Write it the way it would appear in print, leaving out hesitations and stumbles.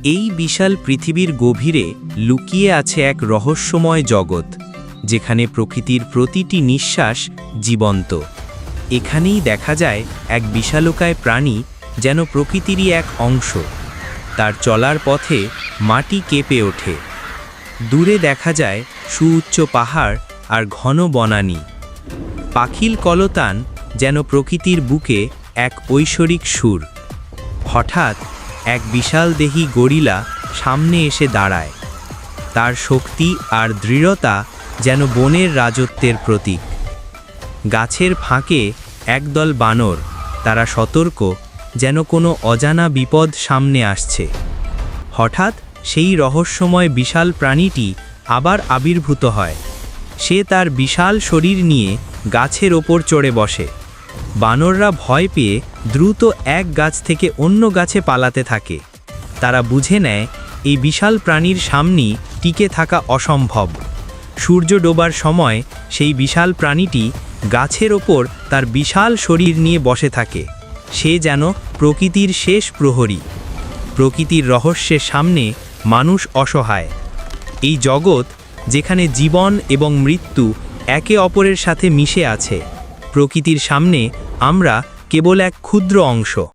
এই বিশাল পৃথিবীর গভীরে লুকিয়ে আছে এক রহস্যময় জগৎ, যেখানে প্রকৃতির প্রতিটি নিঃশ্বাস জীবন্ত। এখানেই দেখা যায় এক বিশালকায় প্রাণী, যেন প্রকৃতিরই এক অংশ। তার চলার পথে মাটি কেঁপে ওঠে। দূরে দেখা যায় সুউচ্চ পাহাড় আর ঘন বনানী। পাখির কলতান যেন প্রকৃতির বুকে এক ঐশ্বরিক সুর। হঠাৎ এক বিশালদেহী গরিলা সামনে এসে দাঁড়ায়। তার শক্তি আর দৃঢ়তা যেন বনের রাজত্বের প্রতীক। গাছের ফাঁকে একদল বানর, তারা সতর্ক, যেন কোনো অজানা বিপদ সামনে আসছে। হঠাৎ সেই রহস্যময় বিশাল প্রাণীটি আবার আবির্ভূত হয়। সে তার বিশাল শরীর নিয়ে গাছের ওপর চড়ে বসে। বানররা ভয় পেয়ে দ্রুত এক গাছ থেকে অন্য গাছে পালাতে থাকে। তারা বুঝে নেয় এই বিশাল প্রাণীর সামনেই টিকে থাকা অসম্ভব। সূর্য ডোবার সময় সেই বিশাল প্রাণীটি গাছের ওপর তার বিশাল শরীর নিয়ে বসে থাকে। সে যেন প্রকৃতির শেষ প্রহরী। প্রকৃতির রহস্যের সামনে মানুষ অসহায়। এই জগৎ, যেখানে জীবন এবং মৃত্যু একে অপরের সাথে মিশে আছে, প্রকৃতির সামনে আমরা কেবল এক ক্ষুদ্র অংশ।